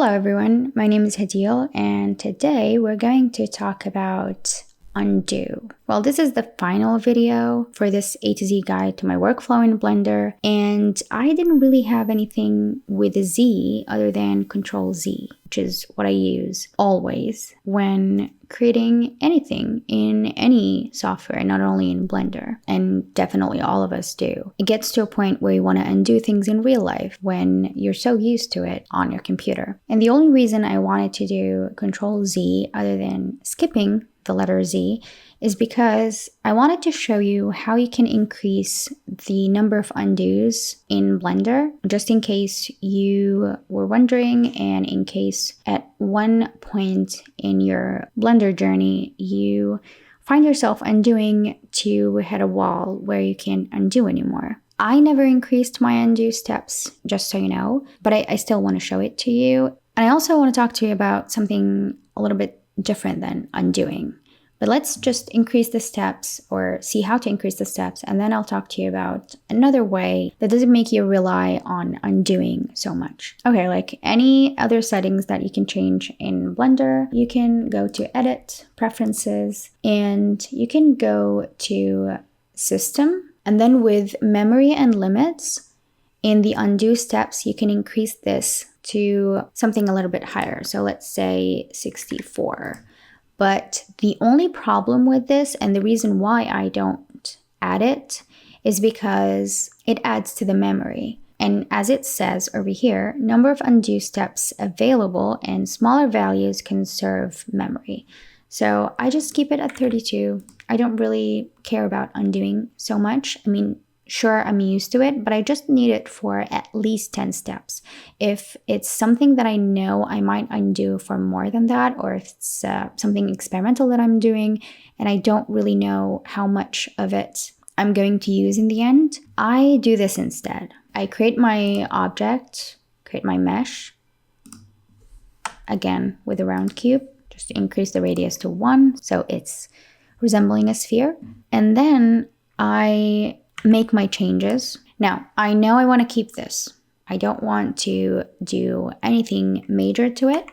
Hello everyone, my name is Hadil and today we're going to talk about undo. Well, this is the final video for this A to Z guide to my workflow in Blender, and I didn't really have anything with a Z other than Ctrl+Z, which is what I use always when creating anything in any software, not only in Blender, and definitely all of us do. It gets to a point where you want to undo things in real life when you're so used to it on your computer. And the only reason I wanted to do Ctrl+Z other than skipping the letter Z is because I wanted to show you how you can increase the number of undos in Blender, just in case you were wondering and in case at one point in your Blender journey you find yourself undoing to hit a wall where you can't undo anymore. I never increased my undo steps, just so you know, but I still want to show it to you. And I also want to talk to you about something a little bit different than undoing. But let's just increase the steps or see how to increase the steps, and then I'll talk to you about another way that doesn't make you rely on undoing so much. Okay, like any other settings that you can change in Blender, you can go to Edit, Preferences, and you can go to System, and then with Memory and Limits, in the undo steps, you can increase this to something a little bit higher. So let's say 64. But the only problem with this, and the reason why I don't add it, is because it adds to the memory. And as it says over here, number of undo steps available and smaller values can serve memory. So I just keep it at 32. I don't really care about undoing so much. I mean, sure, I'm used to it, but I just need it for at least 10 steps. If it's something that I know I might undo for more than that, or if it's something experimental that I'm doing and I don't really know how much of it I'm going to use in the end, I do this instead. I create my object, create my mesh, again with a round cube, just to increase the radius to 1, so it's resembling a sphere. And then I make my changes. Now, I know I want to keep this. I don't want to do anything major to it.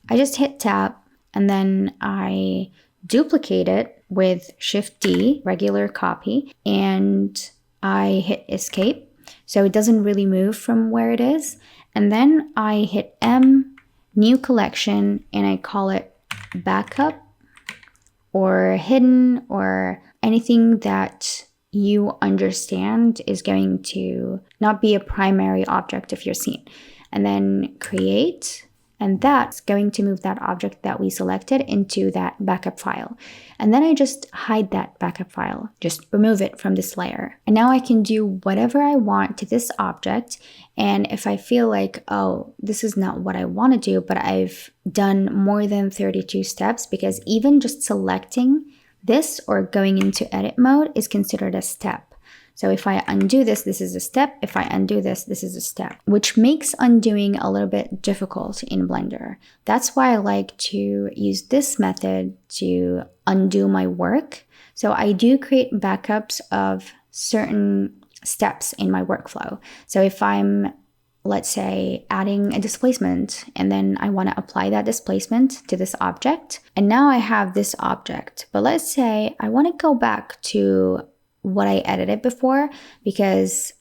I just hit tab and then I duplicate it with Shift D, regular copy, and I hit escape so it doesn't really move from where it is. And then I hit M, new collection, and I call it backup or hidden or anything that you understand is going to not be a primary object of your scene. And then create, and that's going to move that object that we selected into that backup file. And then I just hide that backup file, just remove it from this layer. And now I can do whatever I want to this object. And if I feel like, oh, this is not what I want to do, but I've done more than 32 steps, because even just selecting this or going into edit mode is considered a step. So if I undo this, this is a step. If I undo this, this is a step, which makes undoing a little bit difficult in Blender. That's why I like to use this method to undo my work. So I do create backups of certain steps in my workflow. So if I'm, let's say, adding a displacement, and then I want to apply that displacement to this object. And now I have this object, but let's say I want to go back to what I edited before because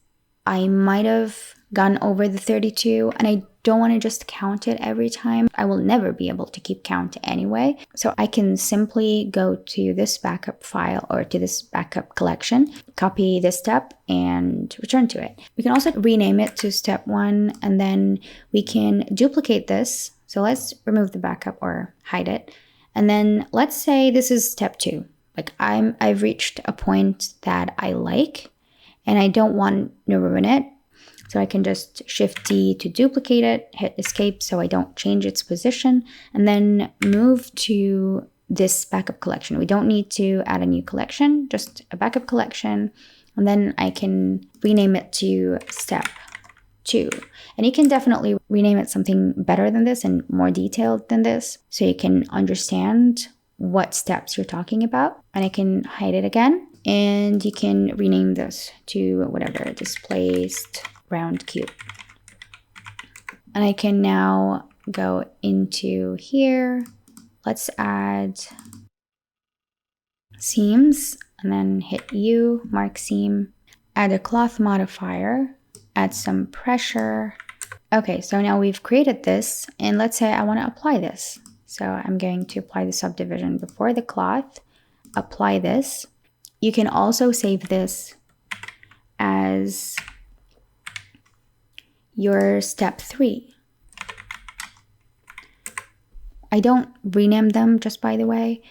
I might have gone over the 32 and I don't want to just count it every time. I will never be able to keep count anyway. So I can simply go to this backup file or to this backup collection, copy this step and return to it. We can also rename it to step 1, and then we can duplicate this. So let's remove the backup or hide it. And then let's say this is step 2. Like I've reached a point that I like and I don't want to ruin it. So I can just Shift D to duplicate it, hit escape so I don't change its position, and then move to this backup collection. We don't need to add a new collection, just a backup collection. And then I can rename it to step 2. And you can definitely rename it something better than this and more detailed than this, so you can understand what steps you're talking about. And I can hide it again, and you can rename this to whatever, displaced round cube. And I can now go into here. Let's add seams and then hit U, mark seam, add a cloth modifier, add some pressure. Okay, so now we've created this, and let's say I want to apply this. So I'm going to apply the subdivision before the cloth, apply this. You can also save this as your step 3. I don't rename them, just by the way,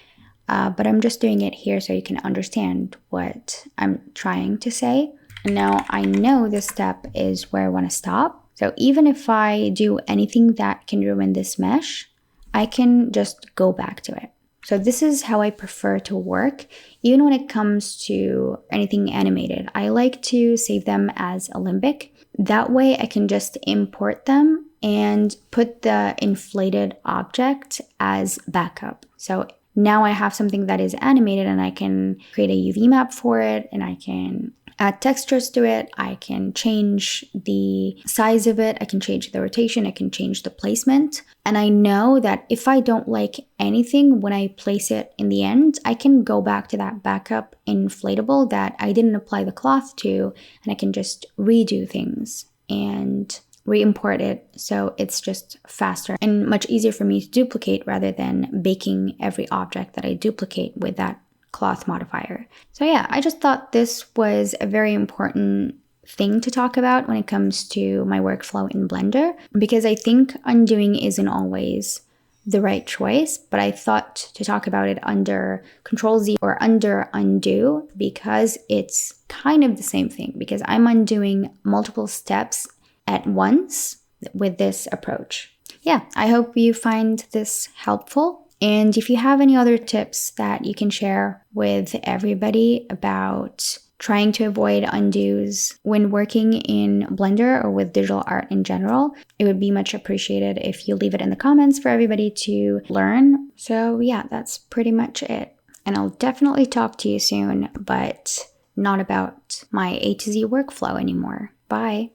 but I'm just doing it here so you can understand what I'm trying to say. And now I know this step is where I want to stop. So even if I do anything that can ruin this mesh, I can just go back to it. So this is how I prefer to work. Even when it comes to anything animated, I like to save them as a limbic. That way I can just import them and put the inflated object as backup. So now I have something that is animated and I can create a UV map for it, and I can add textures to it. I can change the size of it. I can change the rotation. I can change the placement. And I know that if I don't like anything when I place it in the end, I can go back to that backup inflatable that I didn't apply the cloth to, and I can just redo things and re-import it, so it's just faster and much easier for me to duplicate rather than baking every object that I duplicate with that cloth modifier. So yeah, I just thought this was a very important thing to talk about when it comes to my workflow in Blender, because I think undoing isn't always the right choice, but I thought to talk about it under Ctrl+Z or under undo, because it's kind of the same thing, because I'm undoing multiple steps at once with this approach. Yeah, I hope you find this helpful. And if you have any other tips that you can share with everybody about trying to avoid undos when working in Blender or with digital art in general, it would be much appreciated if you leave it in the comments for everybody to learn. So yeah, that's pretty much it. And I'll definitely talk to you soon, but not about my A to Z workflow anymore. Bye.